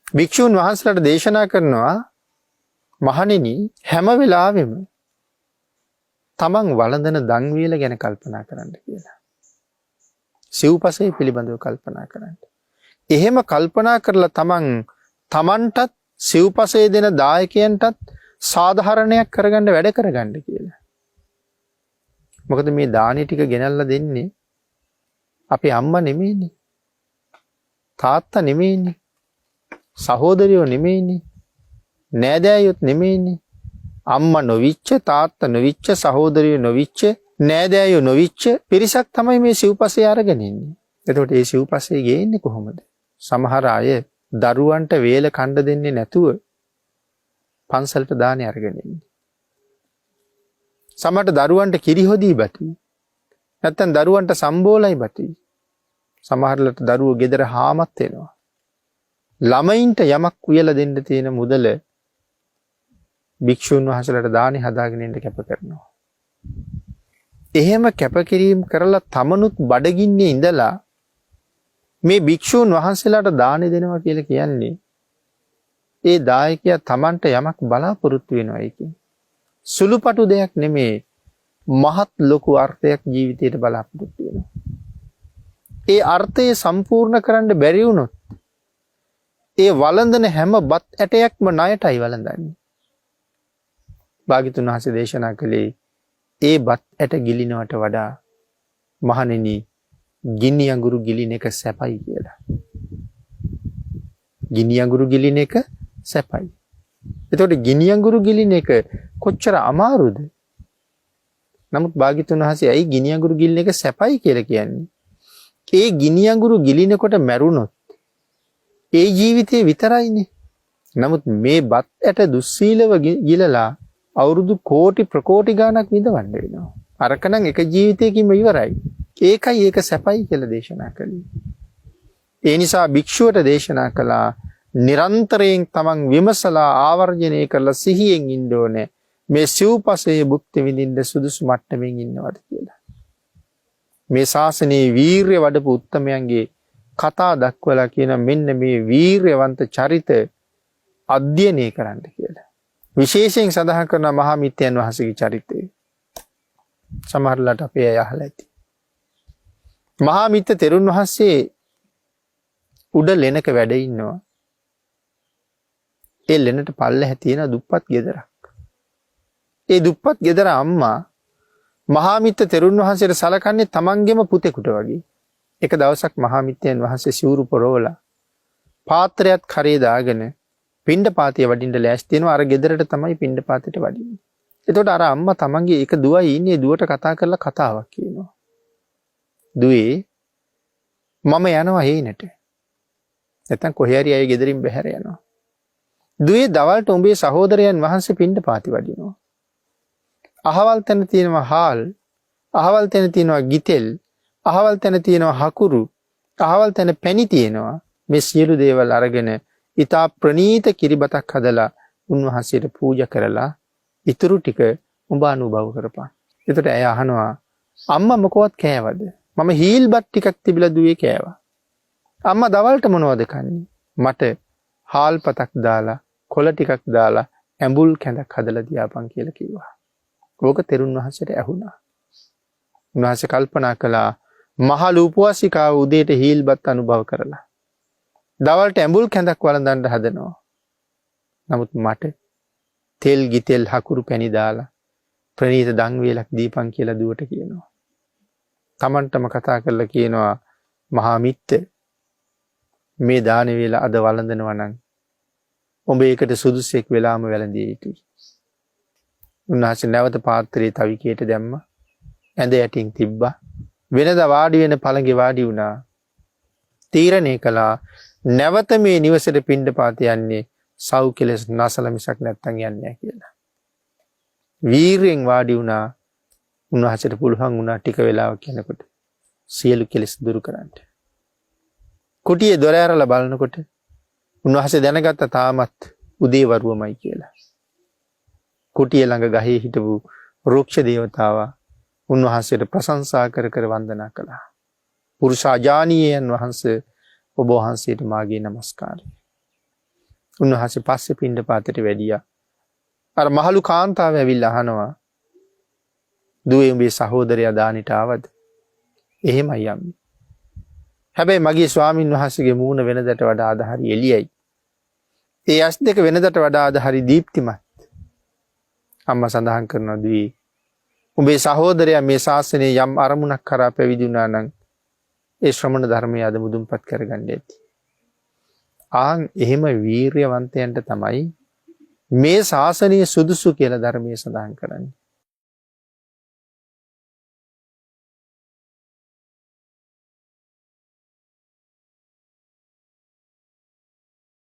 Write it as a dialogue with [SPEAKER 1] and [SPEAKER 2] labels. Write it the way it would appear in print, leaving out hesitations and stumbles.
[SPEAKER 1] භික්ෂුන් වහන්සේලාට දේශනා කරනවා මහණෙනි හැම වෙලාවෙම තමන් වළඳන දන් වේල ගැන කල්පනා කරන්න කියලා. සිව්පසය පිළිබඳව කල්පනා කරන්න. එහෙම කල්පනා කරලා තමන්ටත් සිව්පසය දෙන දායකයන්ටත් සාධාරණයක් කරගන්න වැඩ කරගන්න කියලා. මොකද මේ දානි ටික ගෙනල්ලා දෙන්නේ අපේ අම්මා නෙමෙයිනේ. තාත්තා නෙමෙයිනේ. සහෝදරයෝ නෙමෙයිනේ. නෑදෑයොත් නෙමෙයිනේ. අම්මා නොවිච්ච, තාත්තා නොවිච්ච, සහෝදරයෝ නොවිච්ච, නෑදෑයෝ නොවිච්ච පිරිසක් තමයි මේ සිව්පසය අරගෙන ඉන්නේ. එතකොට මේ සිව්පසය ගේන්නේ කොහොමද? සමහර අය දරුවන්ට වේල කණ්ඩ දෙන්නේ නැතුව පන්සලට දානේ අරගෙන ඉන්නේ. සමහරට දරුවන්ට කිරි හොදී බති. නැත්තම් දරුවන්ට සම්බෝලයි බති. සමහරලට දරුවෝ ගෙදර හාමත් වෙනවා. ළමයින්ට යමක් උයලා දෙන්න තියෙන මුදල භික්ෂුන් වහන්සේලාට දානේ හදාගෙන ඉන්න කැප කරනවා. එහෙම කැපකිරීම කරලා තමනුත් බඩගින්නේ ඉඳලා මේ භික්ෂුන් වහන්සේලාට දානේ දෙනවා කියලා කියන්නේ ඒ දායකයා තමන්ට යමක් බලාපොරොත්තු වෙනවා ඒකෙන්. සුළුපටු දෙයක් නෙමේ, මහත් ලොකු අර්ථයක් ජීවිතයට බලාපොරොත්තු වෙනවා. ඒ අර්ථය සම්පූර්ණ කරන්න බැරි වුණොත් ඒ වළඳන හැම බත් ඇටයක්ම ණයටයි වළඳන්නේ. භාග්‍යතුන් වහන්සේ දේශනා කළේ ඒ බත් ඇට ගිලිනවට වඩා මහණෙනි ගිනි අඟුරු ගිලින එක සැපයි කියලා. ගිනි අඟුරු ගිලින එක සැපයි. එතකොට ගිනි අඟුරු ගිලින එක කොච්චර අමාරුද? නමුත් භාග්‍යතුන් වහන්සේ ඇයි ගිනි අඟුරු ගිලින එක සැපයි කියලා කියන්නේ? ඒ ගිනි අඟුරු ගිලිනකොට මැරුණොත් ඒ ජීවිතේ විතරයිනේ. නමුත් මේ බත් ඇට දුස්සීලව ගිලලා අවුරුදු කෝටි ප්‍රකෝටි ගාණක් විඳවන්න වෙනවා. අරකනම් එක ජීවිතයකින්ම ඉවරයි. ඒකයි ඒක සැපයි කියලා දේශනා කළේ. ඒ නිසා භික්ෂුවට දේශනා කළා නිරන්තරයෙන් තමන් විමසලා ආවර්ජනය කරලා සිහියෙන් ඉන්න ඕනේ. මේ සිව්පසයේ භුක්ති විඳින්න සුදුසු මට්ටමින් ඉන්නවද කියලා. මේ ශාසනයේ වීරිය වඩපු උත්තමයන්ගේ කතා දක්වලා කියන මෙන්න මේ වීරයවන්ත චරිත අධ්‍යයනය කරන්න කියලා. විශේෂයෙන් සඳහන් කරන මහා මිත්‍යයන් වහන්සේගේ චරිතය. සමහරලාට අපේ අය අහලා ඇති. මහා මිත්‍ය තෙරුන් වහන්සේ උඩ ලෙනක වැඩ ඉන්නවා. ඒ ලෙනට පල්ලෙහා තියෙන දුප්පත් ගෙදරක්. ඒ දුප්පත් ගෙදර අම්මා මහා මිත්‍ය තෙරුන් වහන්සේට සලකන්නේ තමන්ගේම පුතෙකුට වගේ. එක දවසක් මහා මිත්‍යයන් වහන්සේ සිවුරු පොරවලා පාත්‍රයත් කරේ දාගෙන පිණ්ඩපාතේ වඩින්න ලෑස්ති වෙනවා. අර ගෙදරට තමයි පිණ්ඩපාතේට වඩින්නේ. එතකොට අර අම්මා තමන්ගේ එක දුවයි ඉන්නේ, දුවට කතා කරලා කතාවක් කියනවා. දුවේ මම යනවා හේනට. නැත්තම් කොහේ හරි අය ගෙදරින් බැහැර යනවා. දුවේ දවල්ට උඹේ සහෝදරයන් වහන්සේ පිණ්ඩපාතේ වඩිනවා. අහවල් තැන තියෙනවා හාල්, අහවල් තැන තියෙනවා ගිතෙල්, අහවල් තැන තියෙනවා හකුරු, අහවල් තැන පැණි තියෙනවා. මේ සියලු දේවල් අරගෙන ඊතා ප්‍රණීත කිරිබතක් හදලා උන්වහන්සේට පූජා කරලා ඉතුරු ටික උඹ අනුභව කරපන්. එතකොට ඇය අහනවා අම්මා මොකවත් කෑවද? මම හීල්බත් ටිකක් තිබිලා දුවේ කෑවා. අම්මා දවල්ට මොනවද කන්නේ? මට හාල් පතක් දාලා කොළ ටිකක් දාලා ඇඹුල් කැඳක් හදලා දියාපන් කියලා කිව්වා. ඕක තෙරුන් වහන්සේට ඇහුණා. උන්වහන්සේ කල්පනා කළා මහලු උපවාසිකාව උදේට හීල්බත් අනුභව කරලා දවල්ට ඇඹුල් කැඳක් වළඳන්න හදනවා. නමුත් මට තෙල් ගිතෙල් හකුරු පැණි දාලා ප්‍රණීත දන් වේලක් දීපන් කියලා දුවට කියනවා. තමන්ටම කතා කරලා කියනවා මහා මිත්‍ය මේ දාන වේල අද වළඳනවා නම් ඔබ ඒකට සුදුසෙක් වෙලාම වැළඳිය යුතුයි. උන්වහන්සේ නැවත පාත්‍රයේ තවිකයට දැම්මා. ඇඳ යටින් තිබ්බා. වෙනදා වාඩි වෙන පළඟේ වාඩි වුණා. තීරණය කළා නැවත මේ නිවසේට පිණ්ඩපාත යන්නේ සව් කෙලස් නැසල මිසක් නැත්තම් යන්නේ නැහැ කියලා. වීරයෙන් වාඩි වුණා. උන්වහන්සේට පුළුවන් වුණා ටික වෙලාවක් යනකොට සියලු කෙලස් දුරු කරන්න. කුටියේ දොර ඇරලා බලනකොට උන්වහන්සේ දැනගත්ත තාමත් උදේවරුවමයි කියලා. කුටිය ළඟ ගහේ හිටපු රුක්ෂ දේවතාවා උන්වහන්සේට ප්‍රශංසා කර කර වන්දනා කළා. පුරුෂාජානීයයන් වහන්සේ ඔබ වහන්සේට මාගේ নমස්කාරය. උන්වහන්සේ පස්සේ පිණ්ඩපාතයට වැඩියා. අර මහලු කාන්තාව ඇවිල්ලා අහනවා දුවේ උඹේ සහෝදරයා දානෙට ආවද? එහෙමයි අම්මේ. හැබැයි මගේ ස්වාමින් වහන්සේගේ මූණ වෙනදට වඩා අද හරි එළියයි. ඒ ඇස් දෙක වෙනදට වඩා අද හරි දීප්තිමත්. අම්මා සඳහන් කරනවා දුවේ උඹේ සහෝදරයා මේ ශාසනයේ යම් අරමුණක් කරා පැවිදි වුණා නම් ඒ ශ්‍රමණ ධර්මය අද මුදුන්පත් කරගන්න ඇති. ආන් එහෙම වීරියවන්තයන්ට තමයි මේ ශාසනීය සුදුසු කියලා ධර්මයේ සඳහන් කරන්නේ.